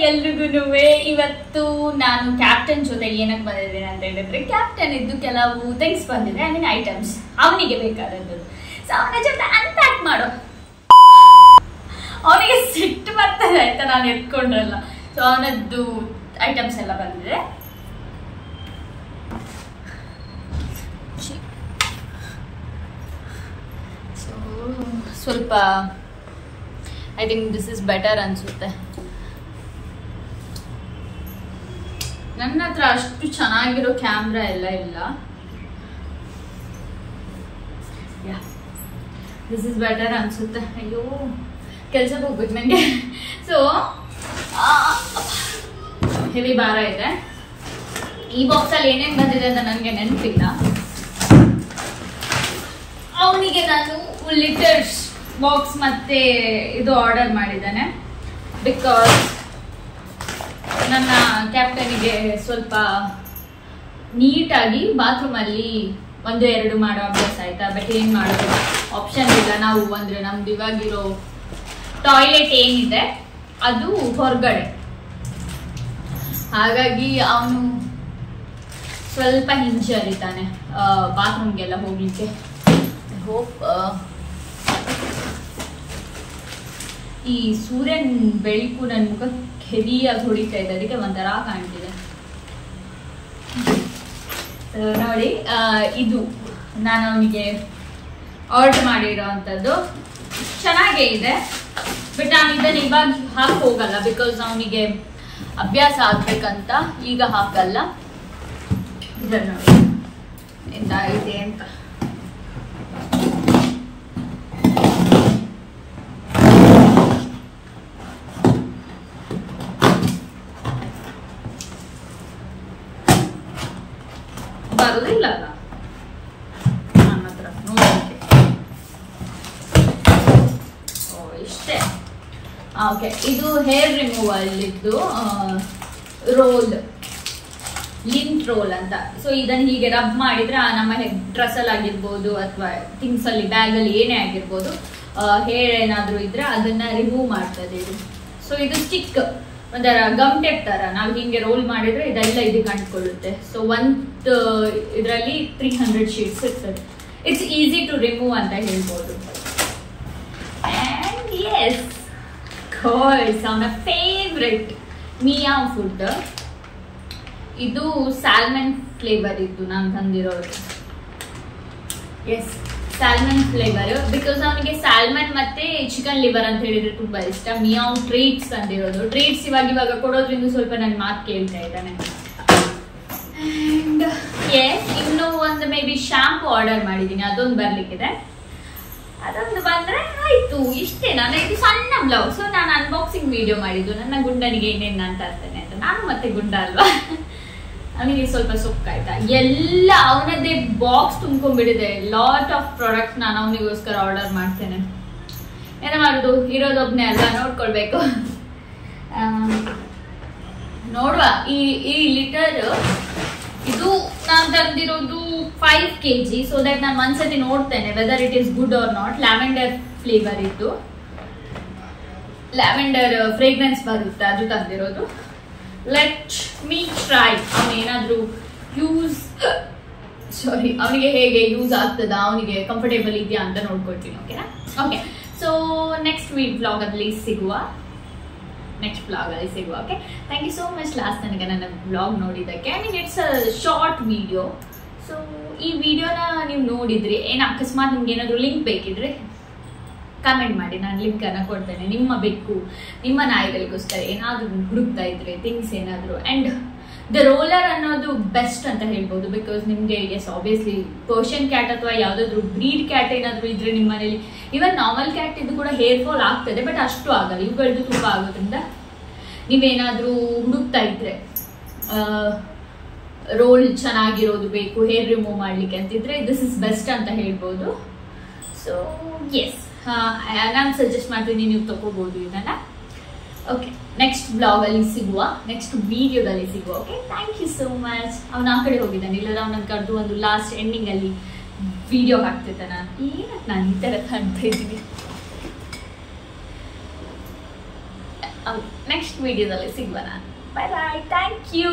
ಎಲ್ರಿಗೂ ಇವತ್ತು ನಾನು ಕ್ಯಾಪ್ಟನ್ ಜೊತೆ ಏನಕ್ಕೆ ಬಂದಿದ್ದೇನೆ ಅಂತ ಹೇಳಿದ್ರೆ, ಕ್ಯಾಪ್ಟನ್ ಇದ್ದು ಕೆಲವು ಥಿಂಗ್ಸ್ ಬಂದಿದೆ, ಐ ಮೀನ್ ಐಟಮ್ಸ್ ಅವನಿಗೆ ಬೇಕಾದದ್ದು. ಸೊ ಅವನ ಜೊತೆ ಅನ್ಪ್ಯಾಕ್ ಮಾಡೋ, ಅವನಿಗೆ ಸಿಟ್ಟು ಬರ್ತದೆ ಆಯ್ತಾ ನಾನು ಎತ್ಕೊಂಡ್ರಲ್ಲ. ಸೊ ಅವನದ್ದು ಐಟಮ್ಸ್ ಎಲ್ಲ ಬಂದಿದೆ. ಸೊ ಸ್ವಲ್ಪ I think this is better ಅನ್ಸುತ್ತೆ. ನನ್ನ ಹತ್ರ ಅಷ್ಟು ಚೆನ್ನಾಗಿರೋ ಕ್ಯಾಮ್ರಾ ಎಲ್ಲ ಇಲ್ಲ. ದಿಸ್ ಇಸ್ ಬೆಟರ್ ಅನ್ಸುತ್ತೆ. ಅಯ್ಯೋ ಕೆಲ್ಸಕ್ಕೆ ಹೋಗ್ಬೇಕು ನನಗೆ. ಸೊ ಹೆವಿ ಭಾರ ಇದೆ. ಈ ಬಾಕ್ಸಲ್ಲಿ ಏನೇನು ಬಂದಿದೆ ಅಂತ ನನಗೆ ನೆನಪಿಲ್ಲ. ಅವನಿಗೆ ನಾನು ಲಿಟರ್ಸ್ ಬಾಕ್ಸ್ ಮತ್ತೆ ಇದು ಆರ್ಡರ್ ಮಾಡಿದ್ದಾನೆ. ಬಿಕಾಸ್ ನನ್ನ ಕ್ಯಾಪ್ಟನಿಗೆ ಸ್ವಲ್ಪ ನೀಟಾಗಿ ಬಾತ್ರೂಮಲ್ಲಿ 1-2 ಮಾಡೋ ಅಭ್ಯಾಸ ಆಯ್ತಾ. ಬಟ್ ಏನು ಮಾಡೋದು, ಆಪ್ಷನ್ ಇಲ್ಲ. ನಾವು ಅಂದ್ರೆ ನಮ್ದು ಇವಾಗಿರೋ ಟಾಯ್ಲೆಟ್ ಏನಿದೆ ಅದು ಹೊರಗಡೆ, ಹಾಗಾಗಿ ಅವನು ಸ್ವಲ್ಪ ಹಿಂಜರಿತಾನೆ ಬಾತ್ರೂಮ್ಗೆಲ್ಲ ಹೋಗ್ಲಿಕ್ಕೆ. ಹೋಪ್ ಈ ಸೂರ್ಯನ ಬೆಳಕು ನನ್ನ ಮುಖ ಹೆವಿಯಾಗಿ ಹೊಡಿತಾ ಇದೆ, ಅದಕ್ಕೆ ಒಂಥರ ಕಾಣ್ತಿದೆ. ನೋಡಿ, ಇದು ನಾನು ಅವನಿಗೆ ಆರ್ಡರ್ ಮಾಡಿರೋ ಅಂಥದ್ದು. ಚೆನ್ನಾಗೇ ಇದೆ, ಬಟ್ ನಾನು ಇದನ್ನು ಇವಾಗ ಹಾಕಿ ಹೋಗಲ್ಲ. ಬಿಕಾಸ್ ಅವನಿಗೆ ಅಭ್ಯಾಸ ಆಗ್ಬೇಕಂತ ಈಗ ಹಾಕಲ್ಲ. ಇದನ್ನು ನೋಡಿ ಎಂದಾಗಿದೆ ಅಂತ. ಬರಲಿಲ್ಲ ನನ್ನ ಹತ್ರ ನೋಡೋಕ್ಕೆ. ಇಷ್ಟೇ. ಓಕೆ, ಇದು ಹೇರ್ ರಿಮೂವಲ್ ಇದ್ದು ರೋಲ್, ಲಿಂಟ್ ರೋಲ್ ಅಂತ. ಸೊ ಇದನ್ನು ಹೀಗೆ ರಬ್ ಮಾಡಿದ್ರೆ ನಮ್ಮ ಡ್ರೆಸ್ ಅಲ್ಲಿ ಆಗಿರ್ಬೋದು ಅಥವಾ ಥಿಂಗ್ಸ್ ಅಲ್ಲಿ, ಬ್ಯಾಗ್ ಅಲ್ಲಿ ಏನೇ ಆಗಿರ್ಬೋದು, ಹೇರ್ ಏನಾದ್ರು ಇದ್ರೆ ಅದನ್ನ ರಿಮೂವ್ ಮಾಡ್ತದೆ ಇದು. ಸೊ ಇದು ಸ್ಟಿಕ್, ಒಂಥರ ಗಮ್ ಟೇಪ್ ತರ. ನಾವು ಹಿಂಗೆ ರೋಲ್ ಮಾಡಿದ್ರೆ ಇದೆಲ್ಲ ಇದಕ್ಕೆ ಅಂಟ್ಕೊಳ್ಳುತ್ತೆ. ಸೊ ಒಂದು ಇದರಲ್ಲಿ 300 ಶೀಟ್ಸ್ ಇರ್ತದೆ. ಇಟ್ಸ್ ಈಸಿ ಟು ರಿಮೂವ್ ಅಂತ ಹೇಳ್ಬೋದು. ಅಂಡ್ ಎಸ್ ಕೋರ್ಸ್ ಅವನ ಫೇವ್ರೆಟ್ ಮಿಯಾವ್ ಫುಡ್. ಇದು ಸ್ಯಾಲ್ಮನ್ ಫ್ಲೇವರ್ ಇದ್ದು ನಾನು ತಂದಿರೋದು. Yes, salmon flavour. ಬಿಕಾಸ್ ಅವನಿಗೆ ಸ್ಯಾಲ್ಮನ್ ಮತ್ತೆ ಚಿಕನ್ ಲಿವರ್ ಅಂತ ಹೇಳಿದ್ರೆ ತುಂಬಾ ಇಷ್ಟ. ಮಿಯಾವ್ ಟ್ರೀಟ್ಸ್ ತಂದಿರೋದು. ಟ್ರೀಟ್ಸ್ ಇವಾಗ ಕೊಡೋದ್ರಿಂದ ಸ್ವಲ್ಪ ನನ್ನ ಮಾತು ಕೇಳ್ತಾ ಇದ್ದಾನೆ. ಅಂಡ್ ಎಸ್, ಇನ್ನು ಒಂದು ಮೇ ಬಿ ಶಾಂಪು ಆರ್ಡರ್ ಮಾಡಿದ್ದೀನಿ, ಅದೊಂದು ಬರ್ಲಿಕ್ಕಿದೆ. ಅದೊಂದು ಬಂದ್ರೆ ಆಯ್ತು, ಇಷ್ಟೇ. ನಾನು ಇದು ಸಣ್ಣ ಬ್ಲೌಸ್. ಸೊ ನಾನು ಅನ್ಬಾಕ್ಸಿಂಗ್ ವಿಡಿಯೋ ಮಾಡಿದ್ದು ನನ್ನ ಗುಂಡನಿಗೆ ಏನೇನು ನಾನು ತರ್ತೇನೆ ಅಂತ. ನಾನು ಮತ್ತೆ ಗುಂಡ ಅಲ್ವಾ, ಅವನಿಗೆ ಸ್ವಲ್ಪ ಸೊಕ್ಕಾಯ್ತಾ. ಎಲ್ಲ ಅವನದ್ದೇ ಬಾಕ್ಸ್ ತುಂಬ್ಕೊಂಡ್ಬಿಟ್ಟಿದೆ. ಲಾಟ್ ಆಫ್ ಪ್ರಾಡಕ್ಟ್ ನಾನು ಅವನಿಗೋಸ್ಕರ ಆರ್ಡರ್ ಮಾಡ್ತೇನೆ. ಏನೋ ಮಾಡುದು, ಇರೋದೊಬ್ನೇ ಅಲ್ಲ, ನೋಡ್ಕೊಳ್ಬೇಕು. ನೋಡುವ. ಈ ಲಿಟರ್ ಇದು ನಾನು ತಂದಿರೋದು 5 kg. ಸೊ ದಟ್ ನಾನು ಒಂದ್ಸತಿ ನೋಡ್ತೇನೆ whether it is good or not. Lavender flavour ಇತ್ತು, ಲ್ಯಾವೆಂಡರ್ ಫ್ರೇಗ್ರೆನ್ಸ್ ಬರುತ್ತೆ, ಅದು ತಂದಿರೋದು. Let me try. ಅವನೇನಾದ್ರೂ ಅವನಿಗೆ ಹೇಗೆ ಯೂಸ್ ಆಗ್ತದ, ಅವನಿಗೆ ಕಂಫರ್ಟೇಬಲ್ ಇದೆಯಾ ಅಂತ ನೋಡ್ಕೊಳ್ತೀನಿ. ಓಕೆನಾ? ಓಕೆ, ಸೊ ನೆಕ್ಸ್ಟ್ ವ್ಲಾಗ್ ಅಲ್ಲಿ ಸಿಗುವ. Okay, thank you so much last ನನಗೆ ನನ್ನ ವ್ಲಾಗ್ ನೋಡಿದ್ದಕ್ಕೆ. I mean it's a short video. So ಈ ವಿಡಿಯೋನ ನೀವು ನೋಡಿದ್ರಿ, ಏನು ಅಕಸ್ಮಾತ್ ನಿಮ್ಗೆ ಏನಾದರೂ ಲಿಂಕ್ ಬೇಕಿದ್ರೆ ಕಮೆಂಟ್ ಮಾಡಿ, ನಾನು ಲಿಂಕನ್ನು ಕೊಡ್ತೇನೆ. ನಿಮ್ಮ ಬೆಕ್ಕು, ನಿಮ್ಮ ನಾಯಿಗಳಿಗೋಸ್ಕರ ಏನಾದರೂ ಹುಡುಕ್ತಾ ಇದ್ರೆ ಥಿಂಗ್ಸ್ ಏನಾದರೂ. ಆ್ಯಂಡ್ ದ ರೋಲರ್ ಅನ್ನೋದು ಬೆಸ್ಟ್ ಅಂತ ಹೇಳ್ಬೋದು. ಬಿಕಾಸ್ ನಿಮಗೆ ಎಸ್ ಆಬ್ವಿಯಸ್ಲಿ ಪರ್ಷಿಯನ್ ಕ್ಯಾಟ್ ಅಥವಾ ಯಾವುದಾದ್ರೂ ಬ್ರೀಡ್ ಕ್ಯಾಟ್ ಏನಾದರೂ ಇದ್ರೆ ನಿಮ್ಮ ಮನೇಲಿ, ಇವನ್ ನಾರ್ಮಲ್ ಕ್ಯಾಟ್ ಇದು ಕೂಡ ಹೇರ್ ಫಾಲ್ ಆಗ್ತದೆ, ಬಟ್ ಅಷ್ಟು ಆಗಲ್ಲ. ಇವುಗಳದ್ದು ತುಂಬ ಆಗೋದ್ರಿಂದ ನೀವೇನಾದರೂ ಹುಡುಕ್ತಾ ಇದ್ರೆ, ರೋಲ್ ಚೆನ್ನಾಗಿರೋದು ಬೇಕು ಹೇರ್ ರಿಮೂವ್ ಮಾಡಲಿಕ್ಕೆ ಅಂತಿದ್ರೆ, ದಿಸ್ ಇಸ್ ಬೆಸ್ಟ್ ಅಂತ ಹೇಳ್ಬೋದು. ಸೊ ಎಸ್, ನಾನು ಸಜೆಸ್ಟ್ ಮಾಡ್ತೀನಿ, ನೀವು ತಗೋಬಹುದು ಇದನ್ನ. ಓಕೆ, ನೆಕ್ಸ್ಟ್ ಬ್ಲಾಗಲ್ಲಿ ಸಿಗುವ, ನೆಕ್ಸ್ಟ್ ವಿಡಿಯೋದಲ್ಲಿ ಸಿಗುವ. Okay, thank you so much. ಅವನು ಆ ಕಡೆ ಹೋಗಿದ್ದಾನೆ, ಇಲ್ಲದ ಅವನನ್ನು ಕರೆದು ಒಂದು ಲಾಸ್ಟ್ ಎಂಡಿಂಗಲ್ಲಿ ವಿಡಿಯೋ ಹಾಕ್ತಿದ್ದೆ. ನಾನು ಈ ಥರ ಕಾಣ್ತಾ ಇದ್ದೀನಿ. ನೆಕ್ಸ್ಟ್ ವಿಡಿಯೋದಲ್ಲಿ ಸಿಗೋಣ. ಬಾಯ್ ಬಾಯ್, ಥ್ಯಾಂಕ್ ಯು.